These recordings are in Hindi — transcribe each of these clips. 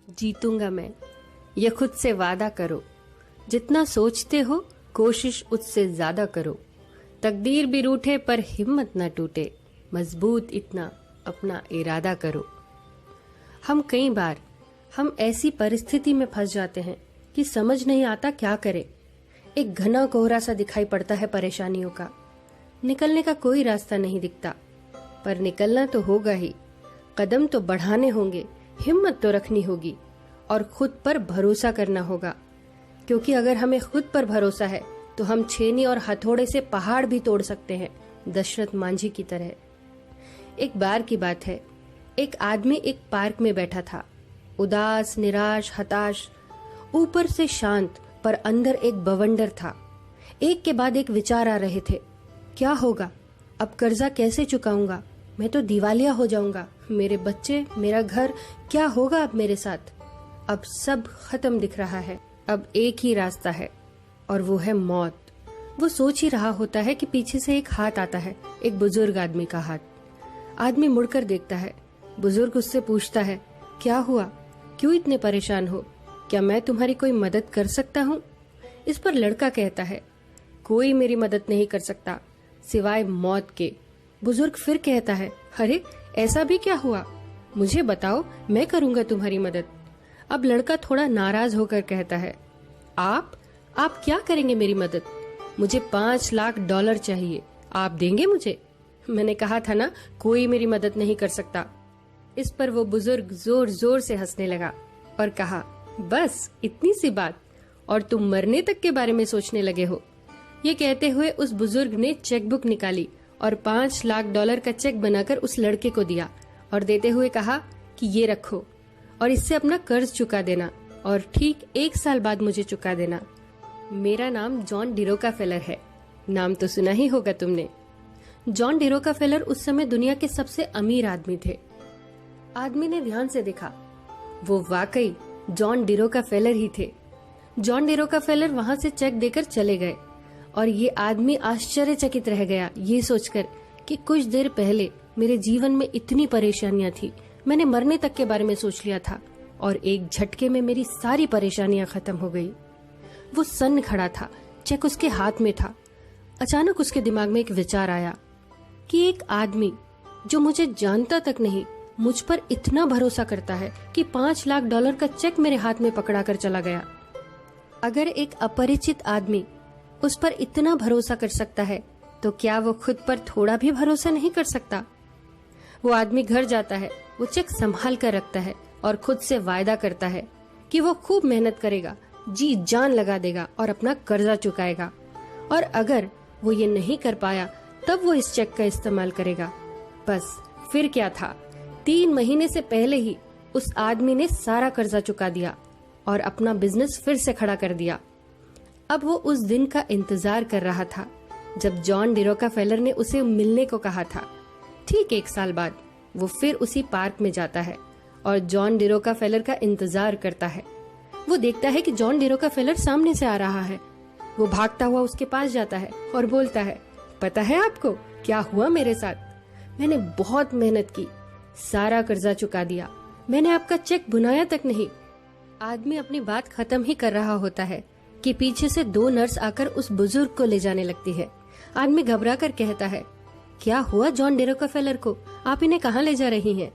जीतूंगा मैं, ये खुद से वादा करो। जितना सोचते हो कोशिश उससे ज्यादा करो। तकदीर भी रूठे पर हिम्मत न टूटे, मजबूत इतना अपना इरादा करो। कई बार हम ऐसी परिस्थिति में फंस जाते हैं कि समझ नहीं आता क्या करें। एक घना कोहरा सा दिखाई पड़ता है परेशानियों का, निकलने का कोई रास्ता नहीं दिखता, पर निकलना तो होगा ही। कदम तो बढ़ाने होंगे, हिम्मत तो रखनी होगी और खुद पर भरोसा करना होगा, क्योंकि अगर हमें खुद पर भरोसा है तो हम छेनी और हथौड़े से पहाड़ भी तोड़ सकते हैं, दशरथ मांझी की तरह। एक बार की बात है, एक आदमी एक पार्क में बैठा था, उदास, निराश, हताश, ऊपर से शांत पर अंदर एक बवंडर था। एक के बाद एक विचार आ रहे थे। क्या होगा? अब कर्जा कैसे चुकाऊंगा? मैं तो दिवालिया हो जाऊंगा। मेरे बच्चे, मेरा घर, क्या होगा अब मेरे साथ? अब सब खत्म दिख रहा है। अब एक ही रास्ता है और वो है मौत। वो सोच ही रहा होता है कि पीछे से एक हाथ आता है, एक बुजुर्ग आदमी का हाथ। आदमी मुड़कर देखता है। बुजुर्ग उससे पूछता है, क्या हुआ? क्यों इतने परेशान हो? क्या मैं तुम्हारी कोई मदद कर सकता हूँ? इस पर लड़का कहता है, कोई मेरी मदद नहीं कर सकता सिवाय मौत के। बुजुर्ग फिर कहता है, अरे ऐसा भी क्या हुआ? मुझे बताओ, मैं करूंगा तुम्हारी मदद। अब लड़का थोड़ा नाराज होकर कहता है, आप क्या करेंगे मेरी मदद? मुझे $5 लाख चाहिए, आप देंगे मुझे? मैंने कहा था ना, कोई मेरी मदद नहीं कर सकता। इस पर वो बुजुर्ग जोर जोर से हंसने लगा और कहा, बस इतनी सी बात, और तुम मरने तक के बारे में सोचने लगे हो? ये कहते हुए उस बुजुर्ग ने चेकबुक निकाली और $5 लाख का चेक बनाकर उस लड़के को दिया और देते हुए कहा कि ये रखो और इससे अपना कर्ज चुका देना और ठीक 1 साल बाद मुझे चुका देना। मेरा नाम जॉन डी रोकाफेलर है। नाम तो सुना ही होगा तुमने। जॉन डी रोकाफेलर उस समय दुनिया के सबसे अमीर आदमी थे। आदमी ने ध्यान से देखा, वो वाकई जॉन डी रोकाफेलर ही थे। जॉन डी रोकाफेलर वहां से चेक देकर चले गए और ये आदमी आश्चर्यचकित रह गया ये सोचकर कि कुछ देर पहले मेरे जीवन में इतनी परेशानियां थी, मैंने मरने तक के बारे में सोच लिया था और एक झटके में मेरी सारी परेशानियां खत्म हो गई। वो सन्न खड़ा था, चेक उसके हाथ में था। अचानक उसके दिमाग में एक विचार आया कि एक आदमी जो मुझे जानता तक नहीं मुझ पर इतना भरोसा करता है कि $5 लाख का चेक मेरे हाथ में पकड़ा कर चला गया। अगर एक अपरिचित आदमी उस पर इतना भरोसा कर सकता है तो क्या वो खुद पर थोड़ा भी भरोसा नहीं कर सकता? वो आदमी घर जाता है, वो चेक संभाल कर रखता है और खुद से वायदा करता है कि वो खूब मेहनत करेगा, जी जान लगा देगा और अपना कर्जा चुकाएगा। और अगर वो ये नहीं कर पाया तब वो इस चेक का इस्तेमाल करेगा। बस फिर क्या था, 3 महीने से पहले ही उस आदमी ने सारा कर्जा चुका दिया और अपना बिजनेस फिर से खड़ा कर दिया। अब वो उस दिन का इंतजार कर रहा था जब जॉन डी रोकाफेलर ने उसे मिलने को कहा था। ठीक 1 साल बाद वो फिर उसी पार्क में जाता है और जॉन डी रोकाफेलर का इंतजार करता है। वो देखता है कि जॉन डी रोकाफेलर सामने से आ रहा है। वो भागता हुआ उसके पास जाता है और बोलता है, पता है आपको क्या हुआ मेरे साथ? मैंने बहुत मेहनत की, सारा कर्जा चुका दिया, मैंने आपका चेक भुनाया तक नहीं। आदमी अपनी बात खत्म ही कर रहा होता है कि पीछे से 2 नर्स आकर उस बुजुर्ग को ले जाने लगती है। आदमी घबरा कर कहता है, क्या हुआ जॉन डी रोकाफेलर को? आप इन्हें कहाँ ले जा रही हैं?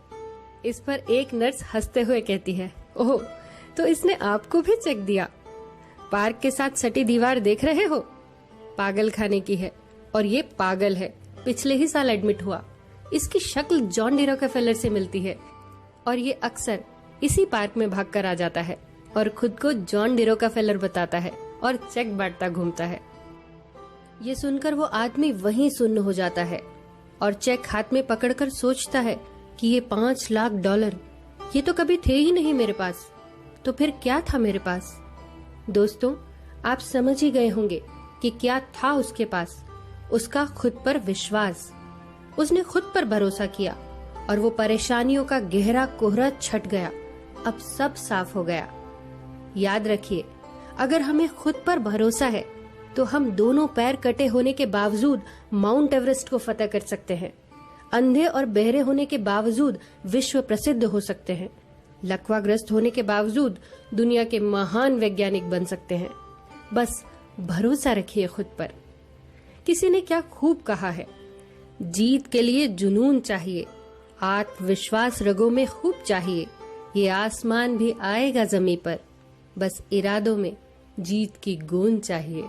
इस पर एक नर्स हंसते हुए कहती है, ओह, तो इसने आपको भी चेक दिया? पार्क के साथ सटी दीवार देख रहे हो? पागल खाने की है और ये पागल है, पिछले ही साल एडमिट हुआ। इसकी शक्ल जॉन डी रोकाफेलर से मिलती है और ये अक्सर इसी पार्क में भागकर आ जाता है और खुद को जॉन डी रोकाफेलर बताता है और चेक बांटता घूमता है। ये सुनकर वो आदमी वहीं सुन्न हो जाता है और चेक हाथ में पकड़कर सोचता है कि ये $5 लाख, ये तो कभी थे ही नहीं मेरे पास, तो फिर क्या था मेरे पास? दोस्तों, आप समझ ही गए होंगे कि क्या था उसके पास। उसका खुद पर विश्वास। उसने खुद पर भरोसा किया और वो परेशानियों का गहरा कोहरा छट गया। अब सब साफ हो गया। याद रखिए, अगर हमें खुद पर भरोसा है तो हम दोनों पैर कटे होने के बावजूद माउंट एवरेस्ट को फतह कर सकते हैं। अंधे और बहरे होने के बावजूद विश्व प्रसिद्ध हो सकते हैं लकवाग्रस्त होने के बावजूद दुनिया के महान वैज्ञानिक बन सकते हैं। बस भरोसा रखिए खुद पर। किसी ने क्या खूब कहा है, जीत के लिए जुनून चाहिए, आत्मविश्वास रगों में खूब चाहिए, ये आसमान भी आएगा जमीन पर, बस इरादों में जीत की गूंज चाहिए।